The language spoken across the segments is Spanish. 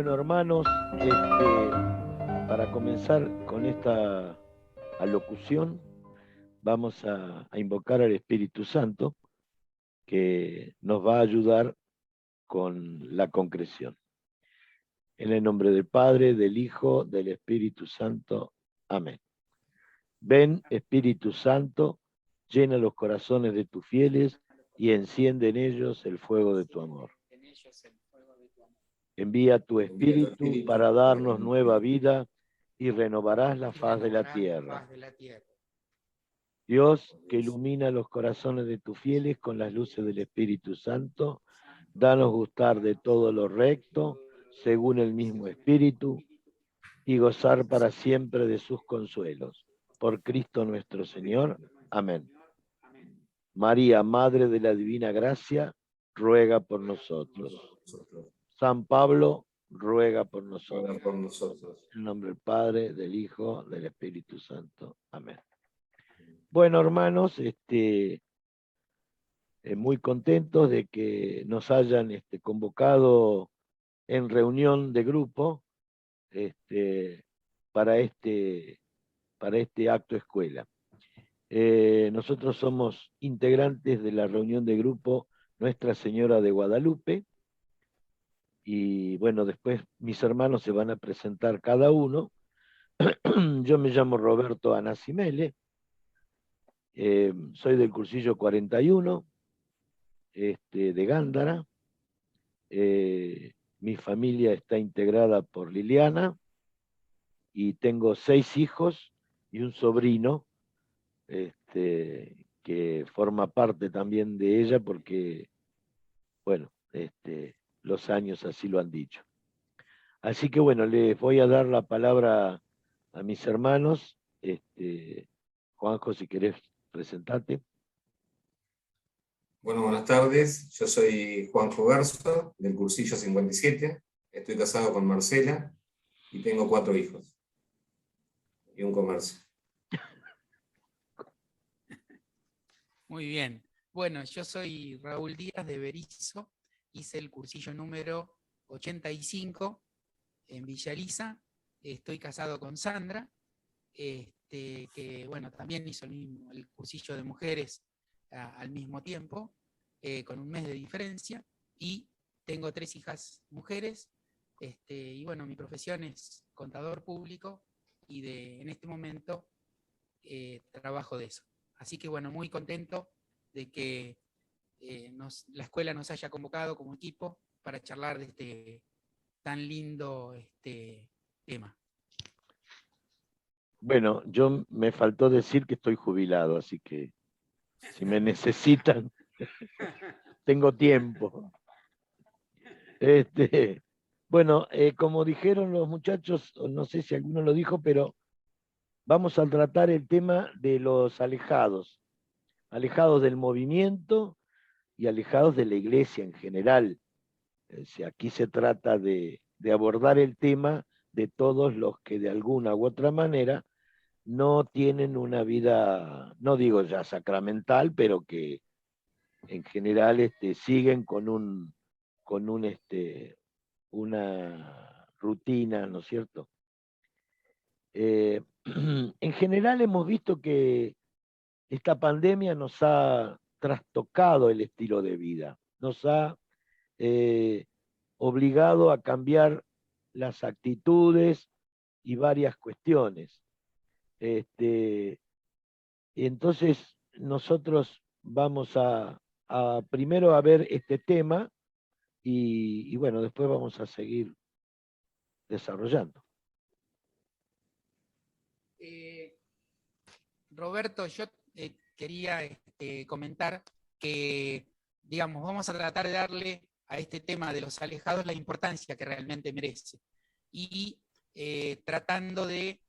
Bueno, hermanos, para comenzar con esta alocución, vamos a invocar al Espíritu Santo que nos va a ayudar con la concreción. En el nombre del Padre, del Hijo, del Espíritu Santo. Amén. Ven, Espíritu Santo, llena los corazones de tus fieles y enciende en ellos el fuego de tu amor. Envía tu Espíritu para darnos nueva vida y renovarás la faz de la tierra. Dios, que ilumina los corazones de tus fieles con las luces del Espíritu Santo, danos gustar de todo lo recto, según el mismo Espíritu, y gozar para siempre de sus consuelos. Por Cristo nuestro Señor. Amén. María, Madre de la Divina Gracia, ruega por nosotros. San Pablo, ruega por nosotros. En el nombre del Padre, del Hijo, del Espíritu Santo. Amén. Bueno, hermanos, muy contentos de que nos hayan convocado en reunión de grupo para este acto escuela. Nosotros somos integrantes de la reunión de grupo Nuestra Señora de Guadalupe, y bueno, después mis hermanos se van a presentar cada uno. Yo me llamo Roberto Anasimele, soy del cursillo 41, de Gándara. Mi familia está integrada por Liliana y tengo 6 hijos y un sobrino que forma parte también de ella porque, bueno, los años así lo han dicho. Así que bueno, les voy a dar la palabra a mis hermanos. Juanjo, si querés, presentate. Bueno, buenas tardes. Yo soy Juanjo Verso, del cursillo 57. Estoy casado con Marcela y tengo 4 hijos y un comercio. Muy bien. Bueno, yo soy Raúl Díaz de Berizo. Hice el cursillo número 85 en Villa Elisa. Estoy casado con Sandra, que bueno, también hizo el cursillo de mujeres al mismo tiempo, con un mes de diferencia, y tengo 3 hijas mujeres, y bueno, mi profesión es contador público y en este momento trabajo de eso. Así que bueno, muy contento de que la escuela nos haya convocado como equipo para charlar de este tan lindo tema. Bueno, yo me faltó decir que estoy jubilado, así que si me necesitan, tengo tiempo. Bueno, como dijeron los muchachos, no sé si alguno lo dijo, pero vamos a tratar el tema de los alejados del movimiento y alejados de la iglesia en general. Aquí se trata de abordar el tema de todos los que de alguna u otra manera no tienen una vida, no digo ya sacramental, pero que en general siguen con una rutina, ¿no es cierto? En general hemos visto que esta pandemia nos ha trastocado el estilo de vida, nos ha obligado a cambiar las actitudes y varias cuestiones. Entonces, nosotros vamos primero a ver este tema y bueno, después vamos a seguir desarrollando. Roberto, yo quería comentar que, digamos, vamos a tratar de darle a este tema de los alejados la importancia que realmente merece y tratando de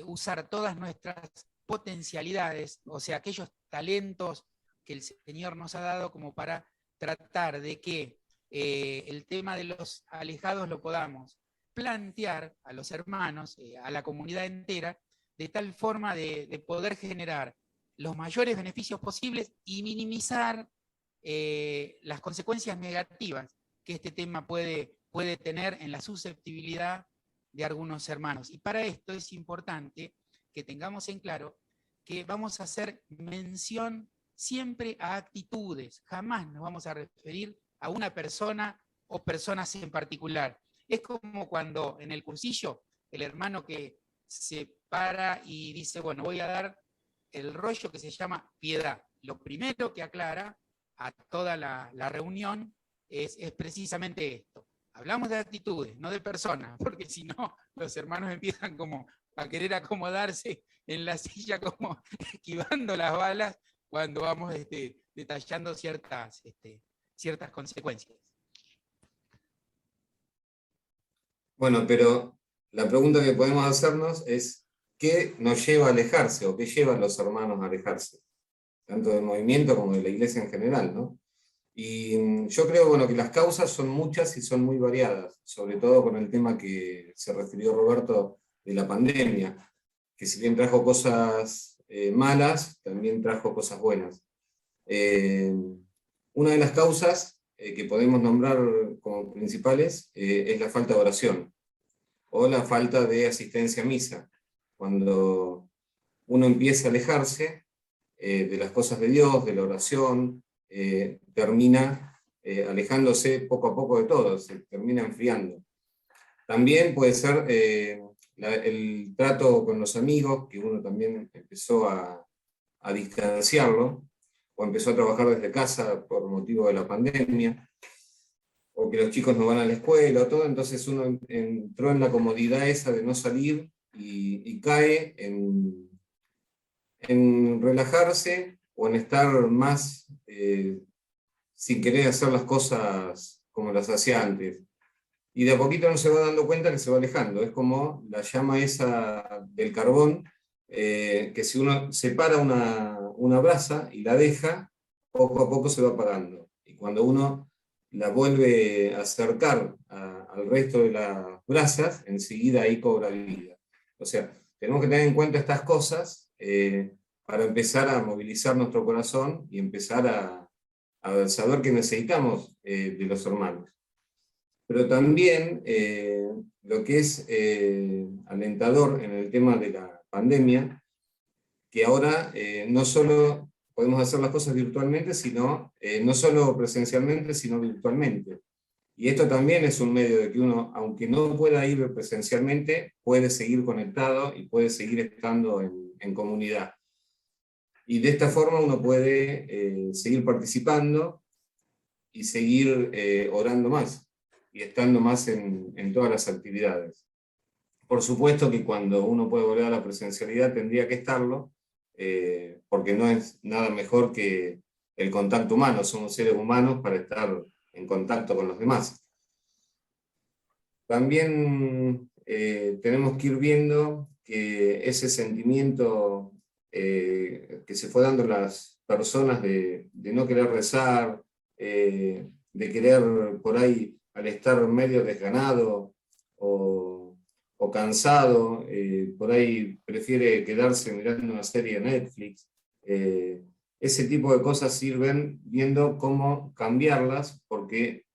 usar todas nuestras potencialidades, o sea, aquellos talentos que el Señor nos ha dado como para tratar de que el tema de los alejados lo podamos plantear a los hermanos, a la comunidad entera, de tal forma de poder generar los mayores beneficios posibles y minimizar las consecuencias negativas que este tema puede puede tener en la susceptibilidad de algunos hermanos. Y para esto es importante que tengamos en claro que vamos a hacer mención siempre a actitudes, jamás nos vamos a referir a una persona o personas en particular. Es como cuando en el cursillo el hermano que se para y dice, bueno, voy a dar el rollo que se llama piedad. Lo primero que aclara a toda la reunión es precisamente esto. Hablamos de actitudes, no de personas, porque si no, los hermanos empiezan como a querer acomodarse en la silla, como esquivando las balas, cuando vamos detallando ciertas consecuencias. Bueno, pero la pregunta que podemos hacernos es, ¿qué nos lleva a alejarse o qué lleva a los hermanos a alejarse? Tanto del movimiento como de la iglesia en general, ¿no? Y yo creo, bueno, que las causas son muchas y son muy variadas, sobre todo con el tema que se refirió Roberto de la pandemia, que si bien trajo cosas malas, también trajo cosas buenas. Una de las causas que podemos nombrar como principales es la falta de oración o la falta de asistencia a misa. Cuando uno empieza a alejarse de las cosas de Dios, de la oración, termina alejándose poco a poco de todo, se termina enfriando. También puede ser el trato con los amigos, que uno también empezó a distanciarlo, o empezó a trabajar desde casa por motivo de la pandemia, o que los chicos no van a la escuela, o todo, entonces uno entró en la comodidad esa de no salir y cae en relajarse o en estar más sin querer hacer las cosas como las hacía antes. Y de a poquito uno se va dando cuenta que se va alejando. Es como la llama esa del carbón, que si uno separa una brasa y la deja, poco a poco se va apagando. Y cuando uno la vuelve a acercar al resto de las brasas, enseguida ahí cobra vida. O sea, tenemos que tener en cuenta estas cosas para empezar a movilizar nuestro corazón y empezar a saber que necesitamos de los hermanos. Pero también lo que es alentador en el tema de la pandemia, que ahora no solo podemos hacer las cosas virtualmente, sino no solo presencialmente, sino virtualmente. Y esto también es un medio de que uno, aunque no pueda ir presencialmente, puede seguir conectado y puede seguir estando en comunidad. Y de esta forma uno puede seguir participando y seguir orando más y estando más en todas las actividades. Por supuesto que cuando uno puede volver a la presencialidad tendría que estarlo, porque no es nada mejor que el contacto humano, somos seres humanos para estar en contacto con los demás. También tenemos que ir viendo que ese sentimiento que se fue dando las personas de no querer rezar, de querer por ahí, al estar medio desganado o cansado, por ahí prefiere quedarse mirando una serie de Netflix. Ese tipo de cosas sirven viendo cómo cambiarlas, porque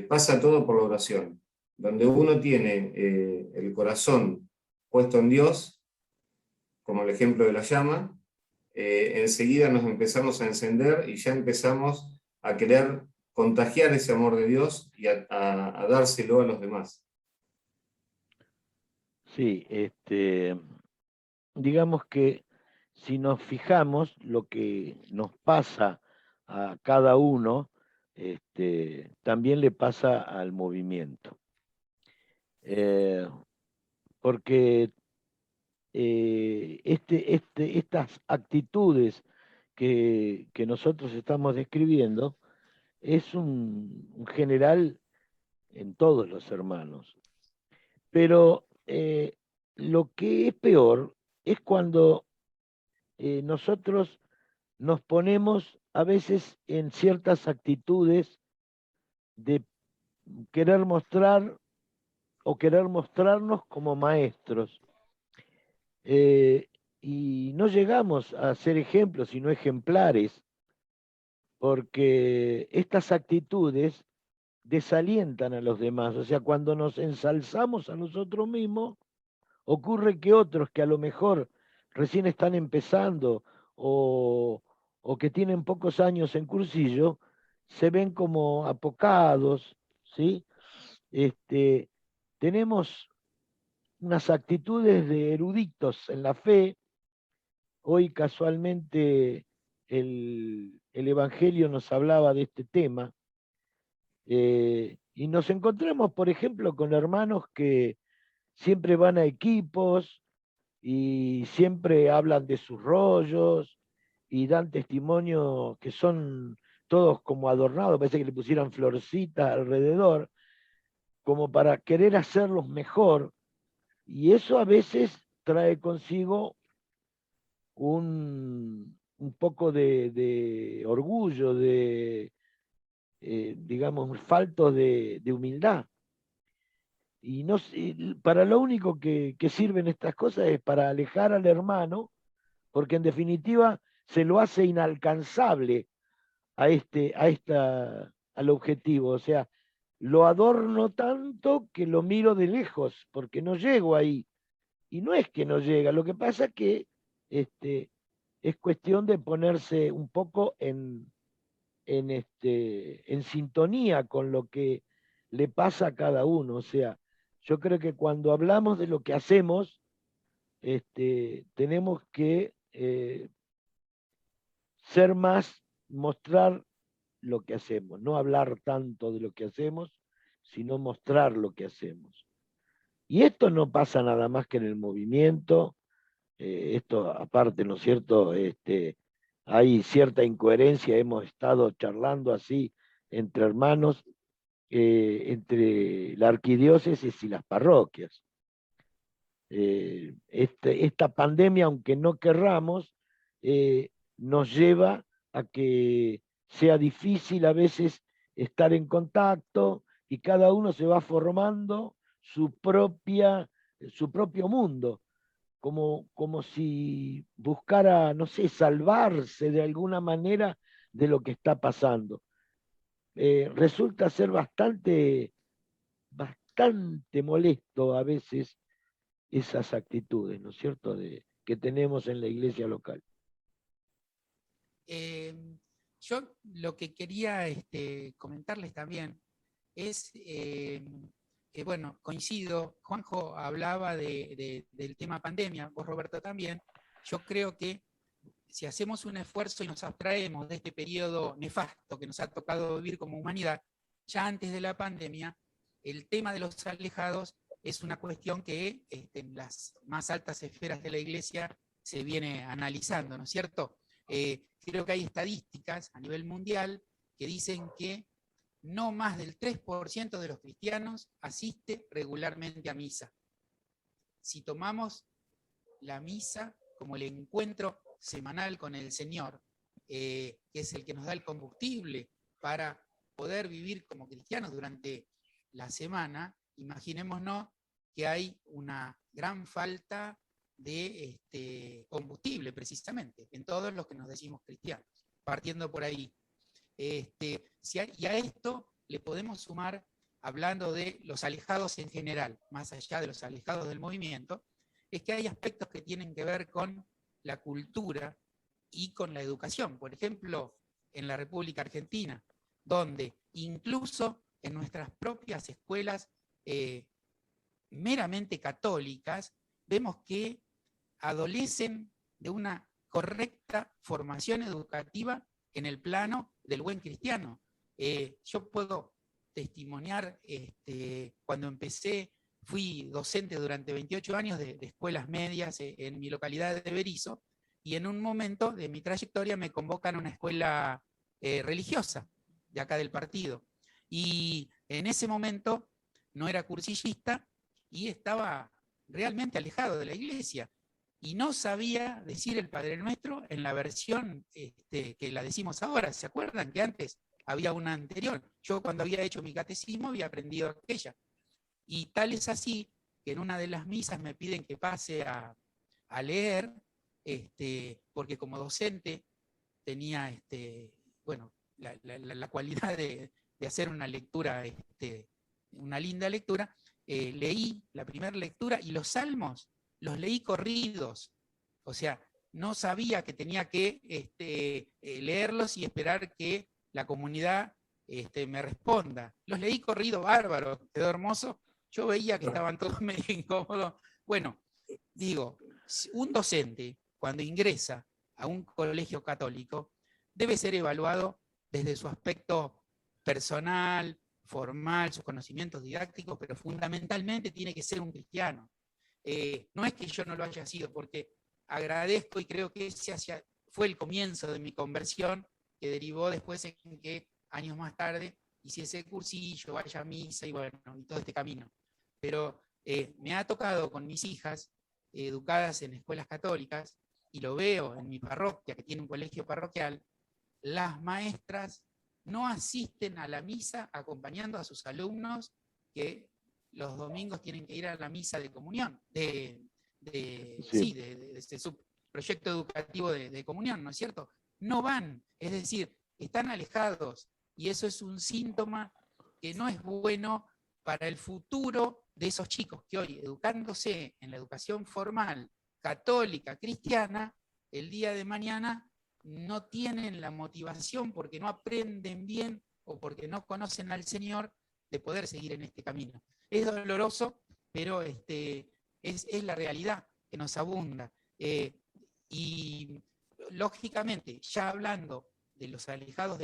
pasa todo por la oración. Donde uno tiene el corazón puesto en Dios, como el ejemplo de la llama, enseguida nos empezamos a encender y ya empezamos a querer contagiar ese amor de Dios y a dárselo a los demás. Sí, digamos que si nos fijamos lo que nos pasa a cada uno, también le pasa al movimiento. Porque estas actitudes que nosotros estamos describiendo es un general en todos los hermanos. Pero lo que es peor es cuando nosotros nos ponemos a veces en ciertas actitudes de querer mostrar o querer mostrarnos como maestros. Y no llegamos a ser ejemplos, sino ejemplares, porque estas actitudes desalientan a los demás. O sea, cuando nos ensalzamos a nosotros mismos, ocurre que otros que a lo mejor recién están empezando o que tienen pocos años en cursillo, se ven como apocados, ¿sí? Tenemos unas actitudes de eruditos en la fe. Hoy casualmente el Evangelio nos hablaba de este tema, y nos encontramos, por ejemplo, con hermanos que siempre van a equipos y siempre hablan de sus rollos y dan testimonio que son todos como adornados, parece que le pusieran florcitas alrededor, como para querer hacerlos mejor, y eso a veces trae consigo un poco de orgullo, digamos, falto de humildad. Y no, para lo único que sirven estas cosas es para alejar al hermano, porque en definitiva se lo hace inalcanzable al objetivo. O sea, lo adorno tanto que lo miro de lejos, porque no llego ahí. Y no es que no llega, lo que pasa es que es cuestión de ponerse un poco en sintonía con lo que le pasa a cada uno. O sea, yo creo que cuando hablamos de lo que hacemos, tenemos que ser más, mostrar lo que hacemos, no hablar tanto de lo que hacemos, sino mostrar lo que hacemos. Y esto no pasa nada más que en el movimiento, esto aparte, ¿no es cierto? Hay cierta incoherencia, hemos estado charlando así entre hermanos, entre la arquidiócesis y las parroquias. Esta pandemia, aunque no querramos, nos lleva a que sea difícil a veces estar en contacto y cada uno se va formando su propio mundo, como si buscara, no sé, salvarse de alguna manera de lo que está pasando. Resulta ser bastante molesto a veces esas actitudes, ¿no es cierto?, que tenemos en la iglesia local. Yo lo que quería comentarles también es que, bueno, coincido, Juanjo hablaba del tema pandemia, vos Roberto también. Yo creo que si hacemos un esfuerzo y nos abstraemos de este periodo nefasto que nos ha tocado vivir como humanidad, ya antes de la pandemia, el tema de los alejados es una cuestión que en las más altas esferas de la iglesia se viene analizando, ¿no es cierto? Creo que hay estadísticas a nivel mundial que dicen que no más del 3% de los cristianos asiste regularmente a misa. Si tomamos la misa como el encuentro semanal con el Señor, que es el que nos da el combustible para poder vivir como cristianos durante la semana, imaginémonos que hay una gran falta de combustible, precisamente, en todos los que nos decimos cristianos, partiendo por ahí. Y a esto le podemos sumar, hablando de los alejados en general, más allá de los alejados del movimiento, es que hay aspectos que tienen que ver con la cultura y con la educación. Por ejemplo, en la República Argentina, donde incluso en nuestras propias escuelas meramente católicas, vemos que adolecen de una correcta formación educativa en el plano del buen cristiano. Yo puedo testimoniar, cuando empecé, fui docente durante 28 años de escuelas medias en mi localidad de Berisso, y en un momento de mi trayectoria me convocan a una escuela religiosa de acá del partido. Y en ese momento no era cursillista y estaba realmente alejado de la iglesia. Y no sabía decir el Padre Nuestro en la versión que la decimos ahora. ¿Se acuerdan que antes había una anterior? Yo, cuando había hecho mi catecismo, había aprendido aquella. Y tal es así que en una de las misas me piden que pase a leer, porque como docente tenía bueno, la cualidad de hacer una lectura, una linda lectura, leí la primera lectura y los salmos los leí corridos. O sea, no sabía que tenía que leerlos y esperar que la comunidad me responda. Los leí corrido, bárbaro, quedó hermoso. Yo veía que estaban todos medio incómodos. Bueno, digo, un docente, cuando ingresa a un colegio católico, debe ser evaluado desde su aspecto personal, formal, sus conocimientos didácticos, pero fundamentalmente tiene que ser un cristiano. No es que yo no lo haya sido, porque agradezco y creo que ese fue el comienzo de mi conversión, que derivó después en que años más tarde hiciese cursillo, vaya a misa y bueno, y todo este camino. Pero me ha tocado con mis hijas, educadas en escuelas católicas, y lo veo en mi parroquia, que tiene un colegio parroquial, las maestras no asisten a la misa acompañando a sus alumnos que los domingos tienen que ir a la misa de comunión, de su proyecto educativo de comunión, ¿no es cierto? No van, es decir, están alejados, y eso es un síntoma que no es bueno para el futuro de esos chicos que hoy, educándose en la educación formal, católica, cristiana, el día de mañana no tienen la motivación porque no aprenden bien o porque no conocen al Señor de poder seguir en este camino. Es doloroso, pero es la realidad que nos abunda. Y lógicamente, ya hablando de los alejados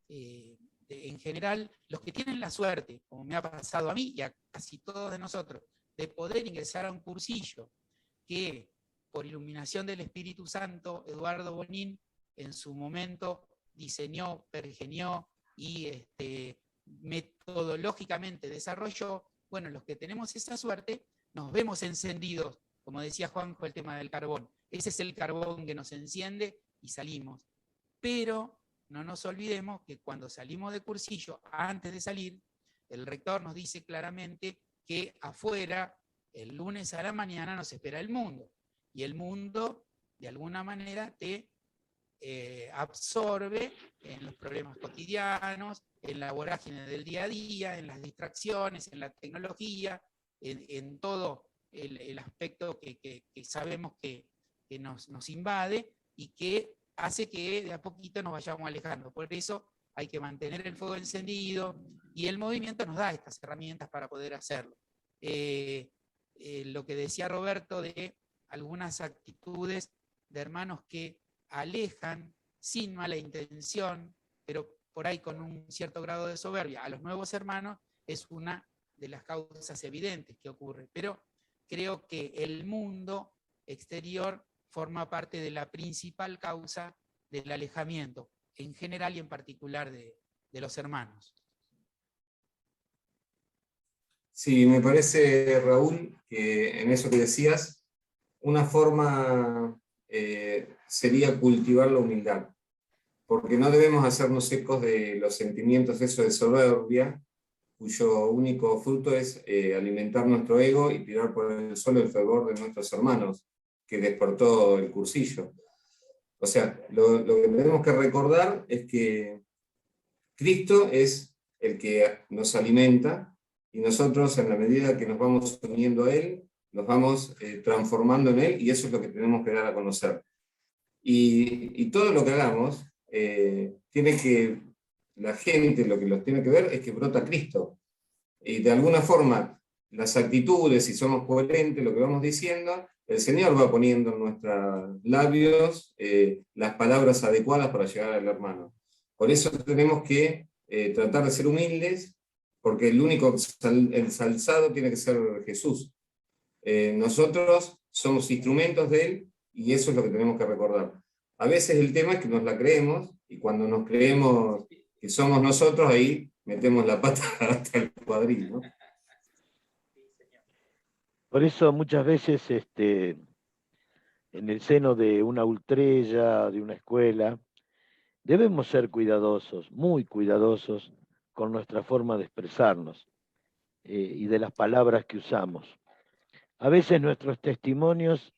en general, los que tienen la suerte, como me ha pasado a mí y a casi todos de nosotros, de poder ingresar a un cursillo que por iluminación del Espíritu Santo, Eduardo Bonín en su momento diseñó, pergenió y metodológicamente desarrolló. Bueno, los que tenemos esa suerte nos vemos encendidos, como decía Juanjo, el tema del carbón. Ese es el carbón que nos enciende y salimos. Pero no nos olvidemos que cuando salimos de cursillo, antes de salir, el rector nos dice claramente que afuera, el lunes a la mañana, nos espera el mundo. Y el mundo, de alguna manera, te absorbe en los problemas cotidianos, en la vorágine del día a día, en las distracciones, en la tecnología, en todo el aspecto que sabemos que nos invade y que hace que de a poquito nos vayamos alejando. Por eso hay que mantener el fuego encendido y el movimiento nos da estas herramientas para poder hacerlo. Lo que decía Roberto de algunas actitudes de hermanos que alejan sin mala intención, pero por ahí con un cierto grado de soberbia, a los nuevos hermanos, es una de las causas evidentes que ocurre. Pero creo que el mundo exterior forma parte de la principal causa del alejamiento, en general y en particular de los hermanos. Sí, me parece, Raúl, que en eso que decías, una forma sería cultivar la humildad, porque no debemos hacernos ecos de los sentimientos de soberbia, cuyo único fruto es alimentar nuestro ego y tirar por el suelo el fervor de nuestros hermanos, que despertó el cursillo. O sea, lo que tenemos que recordar es que Cristo es el que nos alimenta y nosotros, en la medida que nos vamos uniendo a Él, nos vamos transformando en Él, y eso es lo que tenemos que dar a conocer. Y todo lo que hagamos, la gente lo que los tiene que ver es que brota Cristo. Y de alguna forma, las actitudes, si somos coherentes, lo que vamos diciendo, el Señor va poniendo en nuestros labios las palabras adecuadas para llegar al hermano. Por eso tenemos que tratar de ser humildes, porque el único ensalzado tiene que ser Jesús. Nosotros somos instrumentos de Él, y eso es lo que tenemos que recordar. A veces el tema es que nos la creemos, y cuando nos creemos que somos nosotros, ahí metemos la pata hasta el cuadril, ¿no? Por eso muchas veces en el seno de una ultrella, de una escuela, debemos ser cuidadosos, muy cuidadosos con nuestra forma de expresarnos y de las palabras que usamos. A veces nuestros testimonios,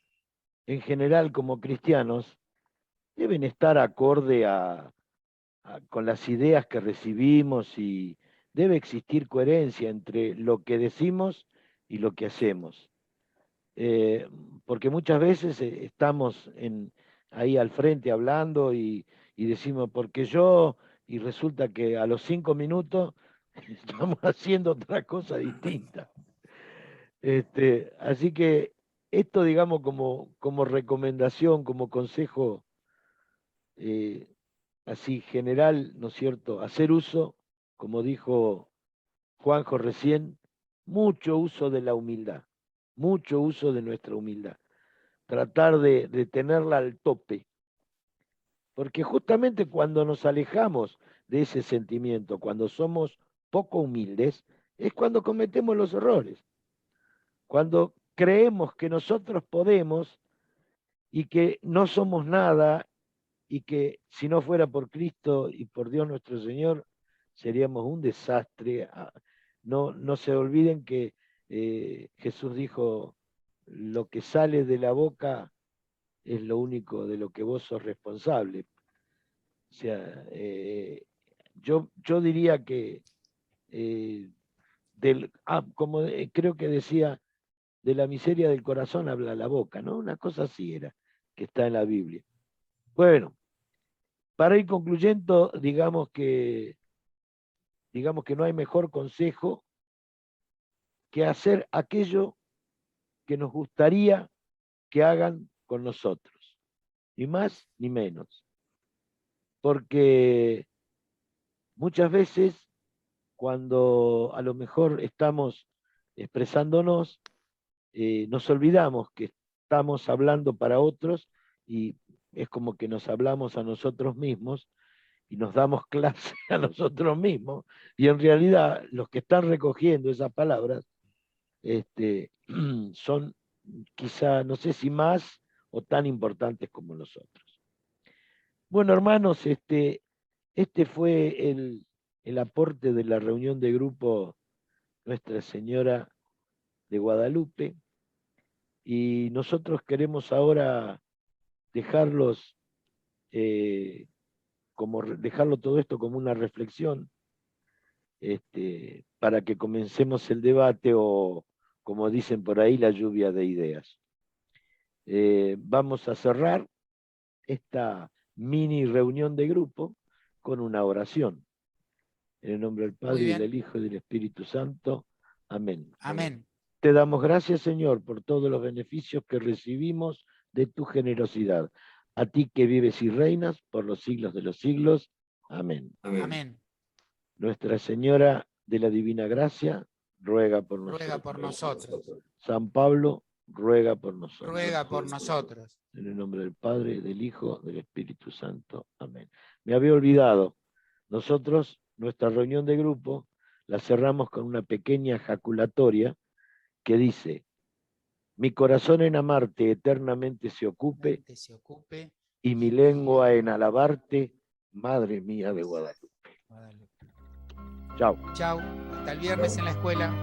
en general como cristianos, deben estar acorde a con las ideas que recibimos, y debe existir coherencia entre lo que decimos y lo que hacemos. Porque muchas veces estamos ahí al frente hablando y decimos, porque yo, y resulta que a los 5 minutos estamos haciendo otra cosa distinta. Así que esto, digamos, como recomendación, como consejo eh, así general, ¿no es cierto? Hacer uso, como dijo Juanjo recién, mucho uso de la humildad, mucho uso de nuestra humildad. Tratar de tenerla al tope, porque justamente cuando nos alejamos de ese sentimiento, cuando somos poco humildes, es cuando cometemos los errores, cuando creemos que nosotros podemos y que no somos nada, y que si no fuera por Cristo y por Dios nuestro Señor, seríamos un desastre. No se olviden que Jesús dijo, lo que sale de la boca es lo único de lo que vos sos responsable. O sea, yo diría que, como creo que decía, de la miseria del corazón habla la boca, ¿no? Una cosa así era, que está en la Biblia. Bueno, para ir concluyendo, digamos que no hay mejor consejo que hacer aquello que nos gustaría que hagan con nosotros, ni más ni menos. Porque muchas veces, cuando a lo mejor estamos expresándonos, nos olvidamos que estamos hablando para otros, y es como que nos hablamos a nosotros mismos y nos damos clase a nosotros mismos, y en realidad los que están recogiendo esas palabras son quizá, no sé si más o tan importantes como nosotros. Bueno, hermanos, este fue el aporte de la reunión de grupo Nuestra Señora de Guadalupe, y nosotros queremos ahora dejarlos, dejarlo todo esto como una reflexión, para que comencemos el debate, o, como dicen por ahí, la lluvia de ideas. Vamos a cerrar esta mini reunión de grupo con una oración. En el nombre del Padre, y del Hijo, y del Espíritu Santo. Amén. Amén. Te damos gracias, Señor, por todos los beneficios que recibimos de tu generosidad. A ti que vives y reinas por los siglos de los siglos. Amén. Amén. Nuestra Señora de la Divina Gracia, ruega por nosotros. Ruega por nosotros. San Pablo, ruega por nosotros. Ruega por nosotros. En el nombre del Padre, del Hijo, del Espíritu Santo. Amén. Me había olvidado. Nosotros, nuestra reunión de grupo, la cerramos con una pequeña ejaculatoria que dice: mi corazón en amarte eternamente se ocupe, y mi lengua en alabarte, Madre mía de Guadalupe. Chao. Chao. Hasta el viernes en la escuela.